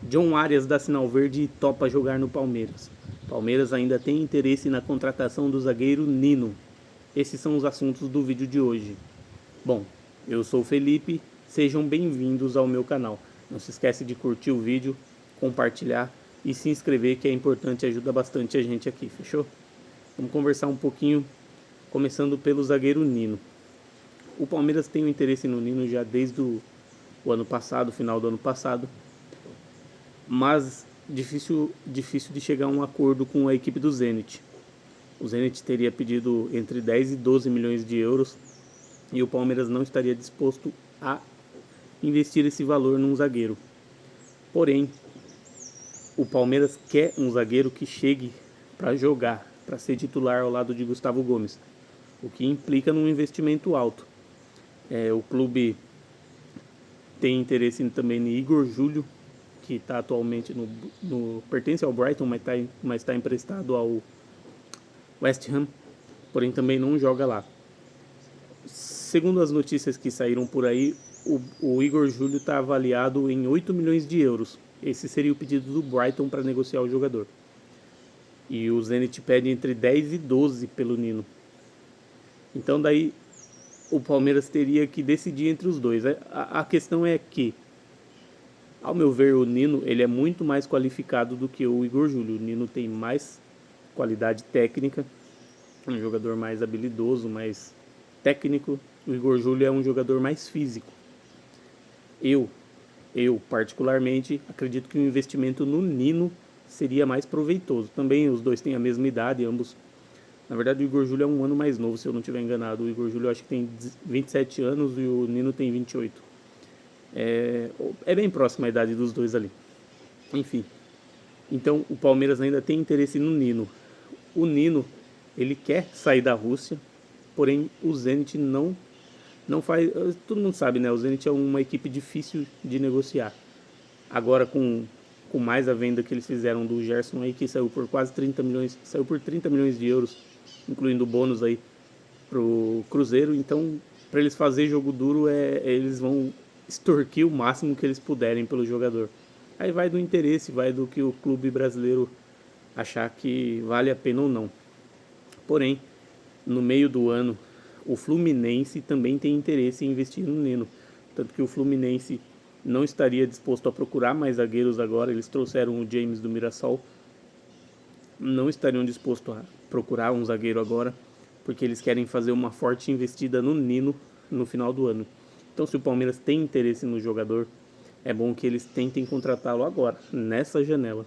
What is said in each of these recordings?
John Arias dá sinal verde e topa jogar no Palmeiras. Palmeiras ainda tem interesse na contratação do zagueiro Nino. Esses são os assuntos do vídeo de hoje. Bom, eu sou o Felipe, sejam bem-vindos ao meu canal. Não se esquece de curtir o vídeo, compartilhar e se inscrever, que é importante, ajuda bastante a gente aqui, fechou? Vamos conversar um pouquinho, começando pelo zagueiro Nino. O Palmeiras tem um interesse no Nino já desde o ano passado, final do ano passado, mas difícil de chegar a um acordo com a equipe do Zenit. O Zenit teria pedido entre 10 e 12 milhões de euros e o Palmeiras não estaria disposto a investir esse valor num zagueiro. Porém, o Palmeiras quer um zagueiro que chegue para jogar, para ser titular ao lado de Gustavo Gomes, o que implica num investimento alto. O clube tem interesse também em Igor Júlio, que está atualmente pertence ao Brighton, mas está emprestado ao West Ham, porém também não joga lá. Segundo as notícias que saíram por aí, o Igor Júlio está avaliado em 8 milhões de euros. Esse seria o pedido do Brighton para negociar o jogador. E o Zenit pede entre 10 e 12 pelo Nino. Então daí o Palmeiras teria que decidir entre os dois. A questão é que, ao meu ver, o Nino ele é muito mais qualificado do que o Igor Júlio. O Nino tem mais qualidade técnica, um jogador mais habilidoso, mais técnico. O Igor Júlio é um jogador mais físico. Eu particularmente acredito que o investimento no Nino seria mais proveitoso. Também os dois têm a mesma idade, ambos. Na verdade, o Igor Júlio é um ano mais novo, se eu não estiver enganado. O Igor Júlio eu acho que tem 27 anos e o Nino tem 28. É bem próxima a idade dos dois ali. Enfim. Então, o Palmeiras ainda tem interesse no Nino. O Nino, ele quer sair da Rússia, porém o Zenit não faz... Todo mundo sabe, né? O Zenit é uma equipe difícil de negociar. Agora, com mais a venda que eles fizeram do Gerson aí, que saiu por quase 30 milhões, saiu por 30 milhões de euros, incluindo o bônus aí pro Cruzeiro. Então, para eles fazer jogo duro, eles vão extorquir o máximo que eles puderem pelo jogador. Aí vai do interesse, vai do que o clube brasileiro achar que vale a pena ou não. Porém, no meio do ano, o Fluminense também tem interesse em investir no Nino. Tanto que o Fluminense não estaria disposto a procurar mais zagueiros agora. Eles trouxeram o James do Mirassol. Não estariam dispostos a procurar um zagueiro agora, porque eles querem fazer uma forte investida no Nino no final do ano. Então, se o Palmeiras tem interesse no jogador, é bom que eles tentem contratá-lo agora, nessa janela.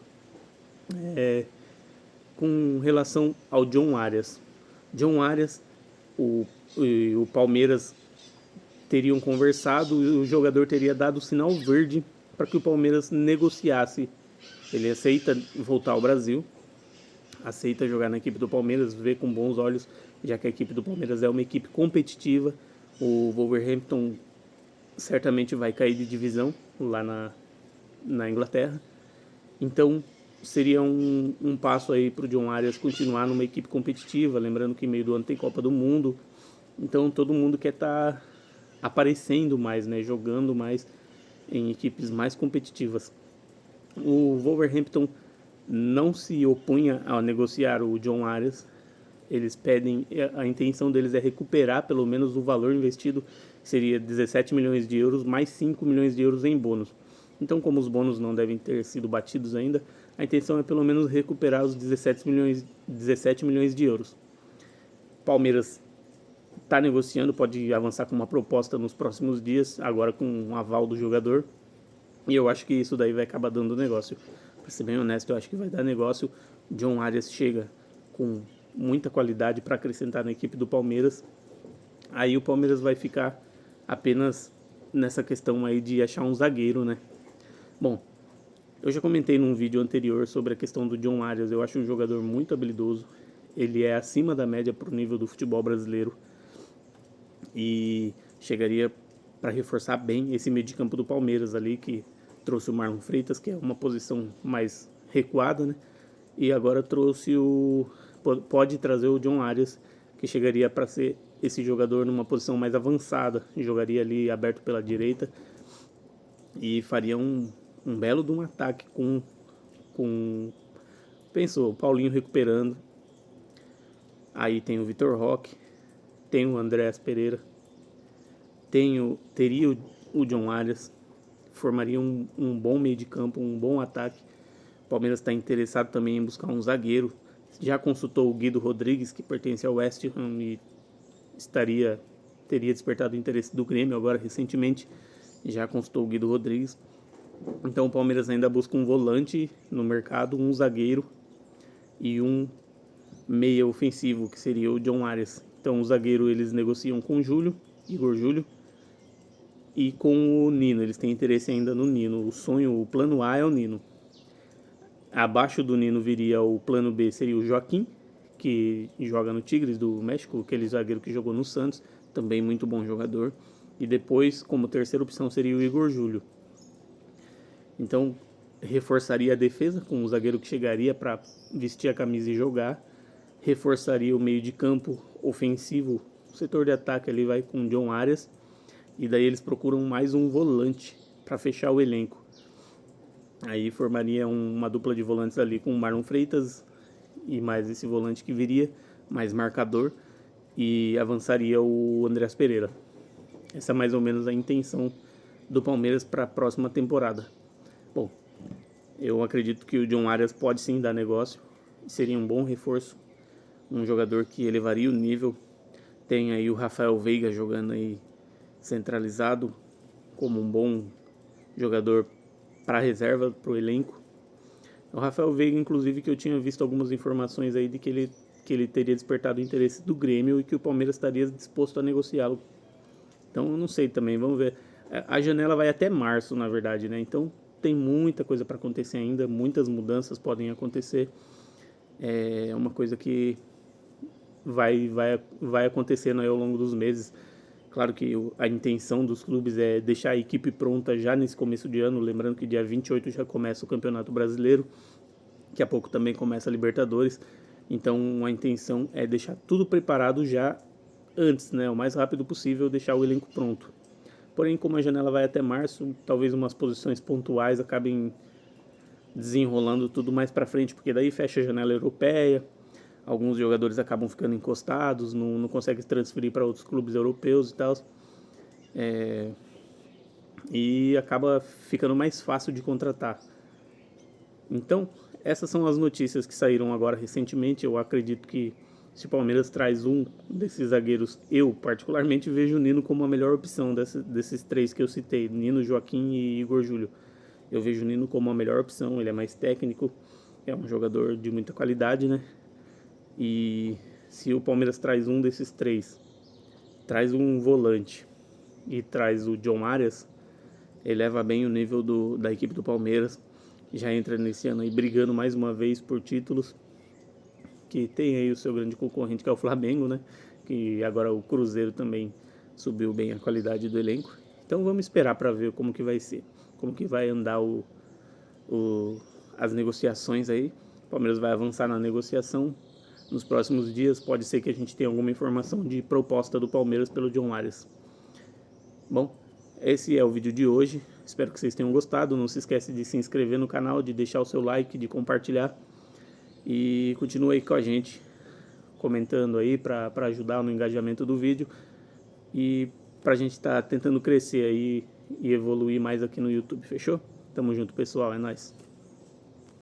Com relação ao John Arias. John Arias, o Palmeiras teriam conversado e o jogador teria dado sinal verde para que o Palmeiras negociasse. Ele aceita voltar ao Brasil, aceita jogar na equipe do Palmeiras, vê com bons olhos, já que a equipe do Palmeiras é uma equipe competitiva. O Wolverhampton certamente vai cair de divisão lá na Inglaterra. Então seria um passo aí para o John Arias continuar numa equipe competitiva, lembrando que em meio do ano tem Copa do Mundo. Então todo mundo quer estar aparecendo mais, né, jogando mais em equipes mais competitivas. O Wolverhampton não se opunha a negociar o John Arias. Eles pedem, a intenção deles é recuperar pelo menos o valor investido, que seria 17 milhões de euros, mais 5 milhões de euros em bônus. Então, como os bônus não devem ter sido batidos ainda, a intenção é pelo menos recuperar os 17 milhões de euros. Palmeiras está negociando, pode avançar com uma proposta nos próximos dias, agora com um aval do jogador. E eu acho que isso daí vai acabar dando negócio. Para ser bem honesto, eu acho que vai dar negócio. John Arias chega com muita qualidade para acrescentar na equipe do Palmeiras. Aí o Palmeiras vai ficar apenas nessa questão aí de achar um zagueiro, né? Bom, eu já comentei num vídeo anterior sobre a questão do John Arias. Eu acho um jogador muito habilidoso. Ele é acima da média para o nível do futebol brasileiro. E chegaria para reforçar bem esse meio de campo do Palmeiras ali, que trouxe o Marlon Freitas, que é uma posição mais recuada, né? E agora pode trazer o John Arias, que chegaria para ser esse jogador numa posição mais avançada, jogaria ali aberto pela direita e faria um belo de um ataque pensou, o Paulinho recuperando, aí tem o Vitor Roque, tem o Andréas Pereira, teria o John Arias, formaria um bom meio de campo, um bom ataque. O Palmeiras está interessado também em buscar um zagueiro, já consultou o Guido Rodrigues, que pertence ao West Ham e teria despertado o interesse do Grêmio agora recentemente, já consultou o Guido Rodrigues. Então o Palmeiras ainda busca um volante no mercado, um zagueiro e um meia ofensivo, que seria o John Arias. Então o zagueiro eles negociam com o Igor Júlio, e com o Nino. Eles têm interesse ainda no Nino. O plano A é o Nino. Abaixo do Nino viria o plano B, seria o Joaquim, que joga no Tigres do México, aquele zagueiro que jogou no Santos, também muito bom jogador. E depois, como terceira opção, seria o Igor Júlio. Então, reforçaria a defesa com o zagueiro que chegaria para vestir a camisa e jogar. Reforçaria o meio de campo ofensivo. O setor de ataque ali vai com o John Arias. E daí eles procuram mais um volante para fechar o elenco. Aí formaria uma dupla de volantes ali com o Marlon Freitas e mais esse volante que viria, mais marcador, e avançaria o Andréas Pereira. Essa é mais ou menos a intenção do Palmeiras para a próxima temporada. Bom, eu acredito que o John Arias pode sim dar negócio, seria um bom reforço, um jogador que elevaria o nível. Tem aí o Rafael Veiga jogando aí centralizado como um bom jogador para reserva, para o elenco. O Rafael Veiga, inclusive, que eu tinha visto algumas informações aí de que ele teria despertado o interesse do Grêmio e que o Palmeiras estaria disposto a negociá-lo. Então, eu não sei também, vamos ver. A janela vai até março, na verdade, né? Então, tem muita coisa para acontecer ainda, muitas mudanças podem acontecer. É uma coisa que vai acontecendo aí ao longo dos meses. Claro que a intenção dos clubes é deixar a equipe pronta já nesse começo de ano, lembrando que dia 28 já começa o Campeonato Brasileiro, daqui a pouco também começa a Libertadores, então a intenção é deixar tudo preparado já antes, né, o mais rápido possível, deixar o elenco pronto. Porém, como a janela vai até março, talvez umas posições pontuais acabem desenrolando tudo mais para frente, porque daí fecha a janela europeia, alguns jogadores acabam ficando encostados, não conseguem transferir para outros clubes europeus e tal. E acaba ficando mais fácil de contratar. Então, essas são as notícias que saíram agora recentemente. Eu acredito que se o Palmeiras traz um desses zagueiros, eu particularmente vejo o Nino como a melhor opção desses três que eu citei, Nino, Joaquim e Igor Júlio. Eu vejo o Nino como a melhor opção, ele é mais técnico, é um jogador de muita qualidade, né? E se o Palmeiras traz um desses três, traz um volante e traz o John Arias, eleva bem o nível da equipe do Palmeiras. Já entra nesse ano aí brigando mais uma vez por títulos, que tem aí o seu grande concorrente que é o Flamengo, né? Que agora o Cruzeiro também subiu bem a qualidade do elenco. Então vamos esperar para ver como que vai ser, como que vai andar as negociações aí. O Palmeiras vai avançar na negociação. Nos próximos dias pode ser que a gente tenha alguma informação de proposta do Palmeiras pelo John Arias. Bom, esse é o vídeo de hoje. Espero que vocês tenham gostado. Não se esquece de se inscrever no canal, de deixar o seu like, de compartilhar. E continue aí com a gente, comentando aí para ajudar no engajamento do vídeo. E para a gente estar tentando crescer aí e evoluir mais aqui no YouTube, fechou? Tamo junto, pessoal. É nóis.